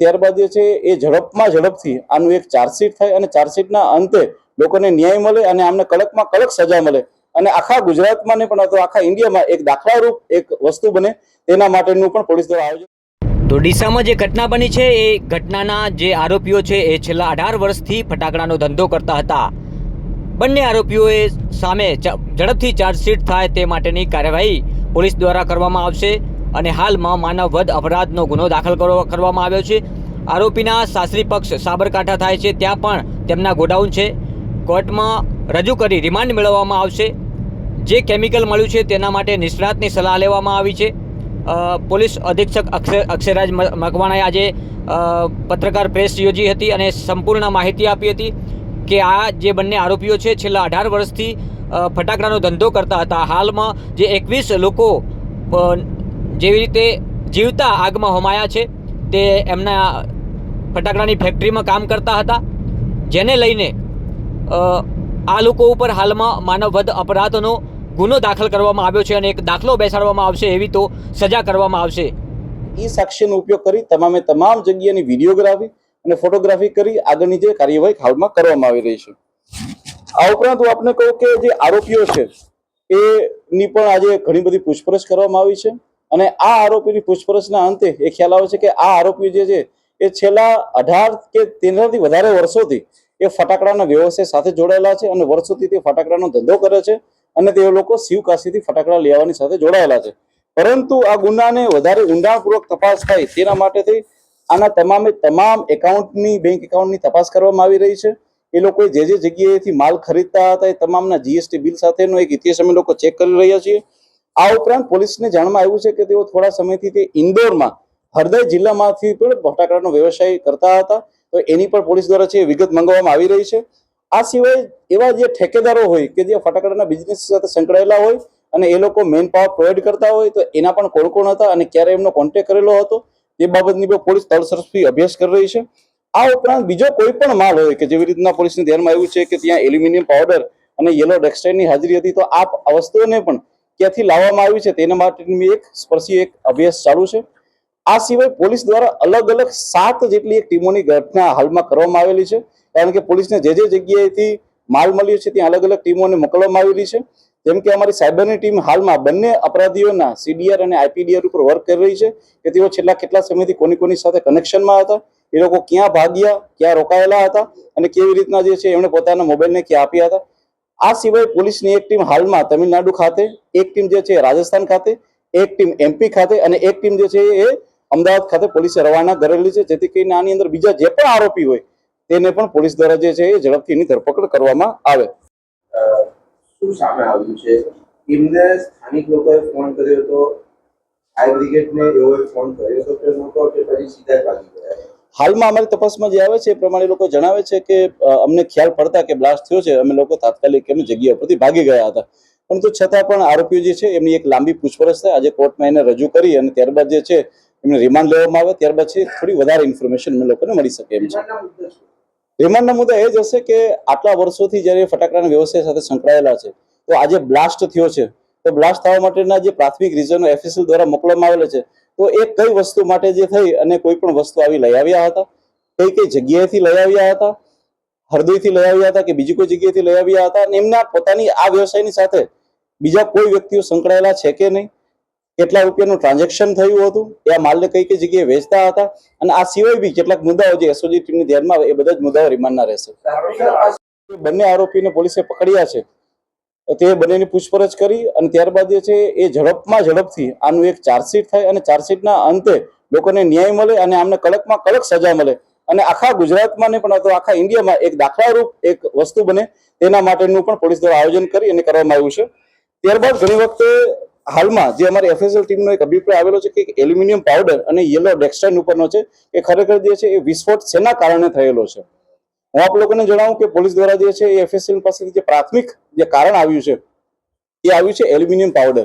ત્યારબાદ જે છે એ ઝડપમાં ઝડપથી આનું એક ચાર્જશીટ થાય અને ચાર્જશીટના અંતે લોકોને ન્યાય મળે અને આમને કડકમાં કડક સજા મળે અને આખા ગુજરાતમાં ને પણ અથવા આખા ઇન્ડિયામાં એક દાખલારૂપ એક વસ્તુ બને તેના માટેનું પણ પોલીસ દ્વારા આયોજન। તો ડીસામાં જે ઘટના બની છે એ ઘટનાના જે આરોપીઓ છે એ છેલ્લા 18 વર્ષથી ફટાકડાનો ધંધો કરતા હતા। બંને આરોપીઓએ સામે ઝડપથી ચાર્જશીટ થાય તે માટેની કાર્યવાહી પોલીસ દ્વારા કરવામાં આવશે અને હાલમાં માનવ વધ અપરાધનો ગુનો દાખલ કરવામાં આવ્યો છે। આરોપીના સાસરી પક્ષ સાબરકાંઠા થાય છે, ત્યાં પણ તેમના ગોડાઉન છે। કોર્ટમાં રજૂ કરી રિમાન્ડ મેળવવામાં આવશે। જે કેમિકલ મળ્યું છે તેના માટે નિષ્ણાતની સલાહ લેવામાં આવી છે। પોલીસ અધિક્ષક અક્ષયરાજ મકવાણાએ આજે પત્રકાર પ્રેસ યોજી હતી અને સંપૂર્ણ માહિતી આપી હતી કે આ જે બંને આરોપીઓ છે છેલ્લા 18 વર્ષથી ફટાકડાનો ધંધો કરતા હતા। હાલમાં જે 21 લોકો જેવી રીતે જીવતા આગમાં હોમાયા છે તે એમના ફટાકડાની ફેક્ટરીમાં કામ કરતા હતા, જેને લઈને આ લોકો ઉપર હાલમાં માનવ વધ અપરાધનો ગુનો દાખલ કરવામાં આવ્યો છે અને એક દાખલો બેસાડવામાં આવશે, એવી તો સજા કરવામાં આવશે। એ સાક્ષ્યનો ઉપયોગ કરી તમામ જગ્યાની વિડીયોગ્રાફી અને ફોટોગ્રાફી કરી આગળની જે કાર્યવાહી હાલમાં કરવામાં આવી રહી છે। આ ઉપરાંત હું આપને કહું કે જે આરોપીઓ છે એની પણ આજે ઘણી બધી પૂછપરછ કરવામાં આવી છે અને આ આરોપીની પૂછપરછના અંતે એ ખ્યાલ આવે છે કે આ આરોપીઓ જે છે એ છેલ્લા 18 કે તેનાથી વધારે વર્ષોથી એ ફટાકડાના વ્યવસાય સાથે જોડાયેલા છે અને વર્ષોથી તે ફટાકડાનો ધંધો કરે છે અને તે લોકો શિવકાશીથી ફટાકડા લેવાની સાથે જોડાયેલા છે। પરંતુ આ ગુનાને વધારે ઊંડાણપૂર્વક તપાસ થાય તેના માટેથી આના તમામ એકાઉન્ટની બેંક એકાઉન્ટની તપાસ કરવામાં આવી રહી છે। એ લોકોએ જે જગ્યાએથી માલ ખરીદતા હતા એ તમામના જીએસટી બિલ સાથેનો એક ઇતિહાસ અમે લોકો ચેક કરી રહ્યા છીએ। આ ઉપરાંત પોલીસને જાણમાં આવ્યું છે કે તેઓ થોડા સમયથી તે ઇન્દોરમાં હરદય જિલ્લામાંથી પણ ફટાકડાનો વ્યવસાય કરતા હતા, તો એની પણ પોલીસ દ્વારા છે વિગત મંગાવવામાં આવી રહી છે। આ સિવાય એવા જે ઠેકેદારો હોય કે જે ફટાકડાના બિઝનેસ સાથે સંકળાયેલા હોય અને એ લોકો મેન પાવર પ્રોવાઈડ કરતા હોય તો એના પણ કોણ હતા અને ક્યારે એમનો કોન્ટેક્ટ કરેલો હતો તે બાબતની પણ પોલીસ તલસ્પર્શી અભ્યાસ કરી રહી છે। આ ઉપરાંત બીજો કોઈ પણ માલ હોય કે જેવી રીતના પોલીસને ધ્યાનમાં આવ્યું છે કે ત્યાં એલ્યુમિનિયમ પાવડર અને યલો ડેક્સટાઇનની હાજરી હતી, તો આ વસ્તુઓને પણ ક્યાંથી લાવવામાં આવી છે તેના માટેની એક સ્પર્શી એક અભ્યાસ ચાલુ છે। આ સિવાય પોલીસ દ્વારા અલગ અલગ 7 જેટલી એક ટીમોની ઘટના હાલમાં કરવામાં આવેલી છે, કારણ કે પોલીસને જે જગ્યાએથી માલ મળ્યો છે ત્યાં અલગ અલગ ટીમોને મોકલવામાં આવેલી છે। જેમ કે અમારી સાયબરની ટીમ હાલમાં બંને અપરાધીઓના સીડીઆર અને આઈપીડીઆર ઉપર વર્ક કરી રહી છે કે તેઓ છેલ્લા કેટલા સમયથી કોની સાથે કનેક્શનમાં હતા, એ લોકો ક્યાં ભાગ્યા, ક્યાં રોકાયેલા હતા અને કેવી રીતના જે છે એમણે પોતાના મોબાઈલને ક્યાં આપ્યા હતા। આ સિવાય પોલીસની એક ટીમ હાલમાં તમિલનાડુ ખાતે, એક ટીમ જે છે રાજસ્થાન ખાતે, એક ટીમ એમપી ખાતે અને એક ટીમ જે છે એ અમદાવાદ ખાતે પોલીસે રવાના કરેલી છે, જેથી કરીને આની અંદર બીજા જે પણ આરોપી હોય તેને પણ પોલીસ દ્વારા જે છે એ ઝડપથી એની ધરપકડ કરવામાં આવે। શું સામે આવ્યું છે? એમને સ્થાનિક લોકોએ ફોન કર્યો તો ફાયર બ્રિગેડને એવો ફોન કર્યો તો કે લોકો કે પછી સીધા ભાગી ગયા? હાલમાં અમારી તપાસમાં જે આવે છે એ પ્રમાણે લોકો જણાવે છે કે અમને ખ્યાલ પડતા કે બ્લાસ્ટ થયો છે, અમે લોકો તાત્કાલિક એમની જગ્યા પરથી ભાગી ગયા હતા, પરંતુ છતાં પણ આરોપીઓ જે છે એમની એક લાંબી પૂછપરછ થાય, આજે કોર્ટમાં એને રજૂ કરી અને ત્યારબાદ જે છે એમને રિમાન્ડ લેવામાં આવે, ત્યારબાદ છે થોડી વધારે ઇન્ફોર્મેશન અમે લોકોને મળી શકે એમ છે। રિમાન્ડના મુદ્દા એ જ હશે કે આટલા વર્ષોથી જ્યારે ફટાકડાના વ્યવસાય સાથે સંકળાયેલા છે તો આજે બ્લાસ્ટ થયો છે તો બ્લાસ્ટ થવા માટેના જે પ્રાથમિક રીઝનો એફએસએલ દ્વારા મોકલવામાં આવેલા છે તો એ કઈ વસ્તુ માટે જે થઈ અને કોઈ પણ વસ્તુ આવી લઈ આવ્યા હતા, કઈ જગ્યાએથી લઈ આવ્યા હતા, હરદયથી લઈ આવ્યા હતા કે બીજી કોઈ જગ્યાએથી લઈ આવ્યા હતા અને એમના પોતાની આ વ્યવસાયની સાથે બીજા કોઈ વ્યક્તિઓ સંકળાયેલા છે કે નહીં, કેટલા રૂપિયાનું ટ્રાન્ઝેક્શન થયું હતું, એ આ માલને કઈ જગ્યાએ વેચતા હતા અને આ સિવાય બી કેટલાક મુદ્દાઓ જે એસઓજી ટીમની ધ્યાનમાં આવે એ બધા જ મુદ્દાઓ રિમાન્ડના રહેશે। બંને આરોપીને પોલીસે પકડ્યા છે, તે બંનેની પૂછપરછ કરી અને ત્યારબાદ જે છે એ ઝડપમાં ઝડપથી આનું એક ચાર્જશીટ થાય અને ચાર્જશીટના અંતે લોકોને ન્યાય મળે અને આમને કડકમાં કડક સજા મળે અને આખા ગુજરાતમાં ને પણ અથવા આખા ઇન્ડિયામાં એક દાખલારૂપ એક વસ્તુ બને તેના માટેનું પણ પોલીસ દ્વારા આયોજન કરી અને કરવામાં આવ્યું છે। ત્યારબાદ ઘણી વખતે હાલમાં જે અમારી એફએસએલ ટીમનો એક અભિપ્રાય આવેલો છે કે એલ્યુમિનિયમ પાવડર અને યલો ડેક્સટાઇન ઉપરનો છે એ ખરેખર જે છે એ વિસ્ફોટ શેના કારણે થયેલો છે। હું આપ લોકોને જણાવું કે પોલીસ દ્વારા જે છે એ એફએસએલ પાસેથી જે પ્રાથમિક જે કારણ આવ્યું છે એ આવ્યું છે એલ્યુમિનિયમ પાવડર।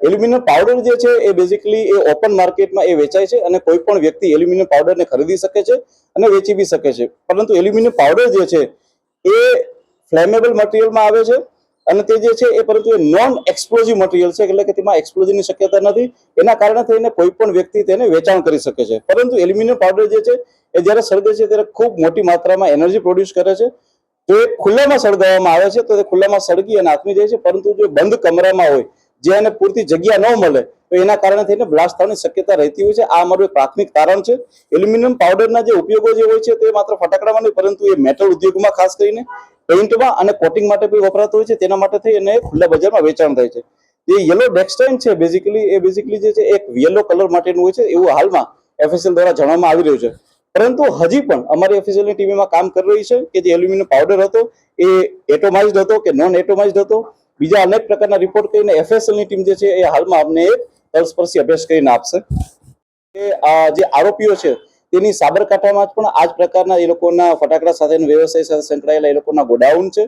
એલ્યુમિનિયમ પાવડર જે છે એ બેઝિકલી એ ઓપન માર્કેટમાં એ વેચાય છે અને કોઈ પણ વ્યક્તિ એલ્યુમિનિયમ પાવડરને ખરીદી શકે છે અને વેચી બી શકે છે, પરંતુ એલ્યુમિનિયમ પાવડર જે છે એ ફ્લેમેબલ મટીરિયલમાં આવે છે અને તે જે છે એ પરંતુ એ નોન એક્સપ્લોઝિવ મટીરિયલ છે, એટલે કે તેમાં એક્સપ્લોઝિવની શક્યતા નથી. એના કારણે થઈને કોઈ પણ વ્યક્તિ તેને વેચાણ કરી શકે છે. પરંતુ એલ્યુમિનિયમ પાવડર જે છે એ જ્યારે સળગે છે ત્યારે ખૂબ મોટી માત્રામાં એનર્જી પ્રોડ્યુસ કરે છે. જો એ ખુલ્લામાં સળગાવવામાં આવે છે તો તે ખુલ્લામાં સળગી અને આથમી જાય છે, પરંતુ જો બંધ કમરામાં હોય જે એને પૂરતી જગ્યા ન મળે તો એના કારણે થઈને બ્લાસ્ટ થવાની શક્યતા રહેતી હોય છે. આ અમારું એક પ્રાથમિક તારણ છે. એલ્યુમિનિયમ પાવડરના જે ઉપયોગો જે હોય છે તે માત્ર ફટાકડામાં નહીં, પરંતુ એ મેટલ ઉદ્યોગમાં ખાસ કરીને પેઇન્ટમાં અને કોટિંગ માટે પણ વપરાતો હોય છે. તેના માટે થઈ અને ખુલ્લા બજારમાં વેચાણ થાય છે. જે યલો ડેક્સટાઇન છે બેઝિકલી જે છે એક યલો કલર માટેનું હોય છે, એવું હાલમાં FSL દ્વારા જણાવવામાં આવી રહ્યું છે. પરંતુ હજી પણ અમારી FSLની ટીમમાં કામ કરી રહી છે કે જે એલ્યુમિનિયમ પાવડર હતો એ એટોમાઇઝડ હતો કે નોન એટોમાઇઝડ હતો. બીજા અનેક પ્રકારના રિપોર્ટ કરીને FSLની ટીમ જે છે એ હાલમાં અમને એક તલસ્પર્શી અભ્યાસ કરીને આપશે. આ જે આરોપીઓ છે તેની સાબરકાંઠામાં પણ આ જ પ્રકારના એ લોકોના ફટાકડા સાથેના વ્યવસાય સાથે સંકળાયેલા એ લોકોના ગોડાઉન છે.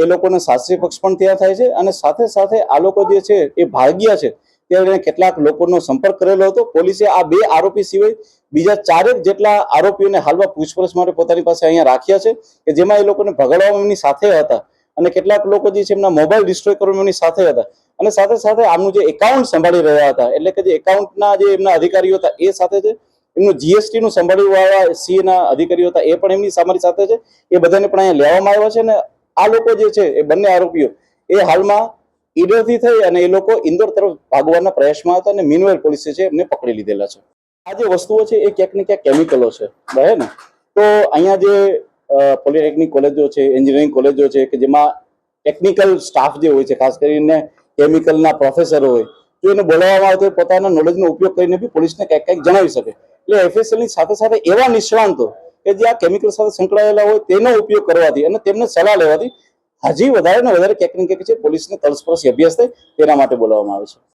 એ લોકોને શાસ્ત્રીય પક્ષ પણ ત્યાં થાય છે અને સાથે સાથે આ લોકો જે છે એ ભાગ્યા છે ત્યારે કેટલાક લોકોનો સંપર્ક કરેલો હતો. પોલીસે આ 2 આરોપી સિવાય બીજા 4 જેટલા આરોપીઓને હાલમાં પૂછપરછ માટે પોતાની પાસે અહીંયા રાખ્યા છે કે જેમાં એ લોકોને ભગાડવામાં એમની સાથે હતા અને કેટલાક લોકો જે છે એમના મોબાઈલ ડિસ્ટ્રોય કરવામાં એમની સાથે હતા અને સાથે સાથે આમનું જે એકાઉન્ટ સંભાળી રહ્યા હતા, એટલે કે જે એકાઉન્ટના જે એમના અધિકારીઓ હતા એ સાથે છે, એમનું GST નું સંભાળી વાળા CA ના અધિકારીઓ હતા એ પણ એમની અમારી સાથે છે. એ બધાને પણ અહીંયા લેવામાં આવ્યા છે અને આ લોકો જે છે એ બંને આરોપીઓ એ હાલમાં ઈડરથી થઈ અને એ લોકો ઇન્દોર તરફ ભાગવાના પ્રયાસમાં હતા અને મીનવેલ પોલીસે છે એમને પકડી લીધેલા છે. આ જે વસ્તુઓ છે એ ક્યાંક ને ક્યાંક કેમિકલો છે, બરાબર ને? તો અહીંયા જે પોલિટેકનિક કોલેજો છે, એન્જિનિયરિંગ કોલેજો છે કે જેમાં ટેકનિકલ સ્ટાફ જે હોય છે, ખાસ કરીને કેમિકલના પ્રોફેસરો હોય, જો એને બોલાવવામાં આવે તો પોતાના નોલેજનો ઉપયોગ કરીને બી પોલીસને કંઈક જણાવી શકે. એટલે FSLની સાથે સાથે એવા નિષ્ણાંતો કે જે આ કેમિકલ સાથે સંકળાયેલા હોય તેનો ઉપયોગ કરવાથી અને તેમને સલાહ લેવાથી હજી વધારે ને વધારે ક્યાંક ને ક્યાંક છે પોલીસને તલસ્પર્શી અભ્યાસ થાય તેના માટે બોલાવવામાં આવે છે.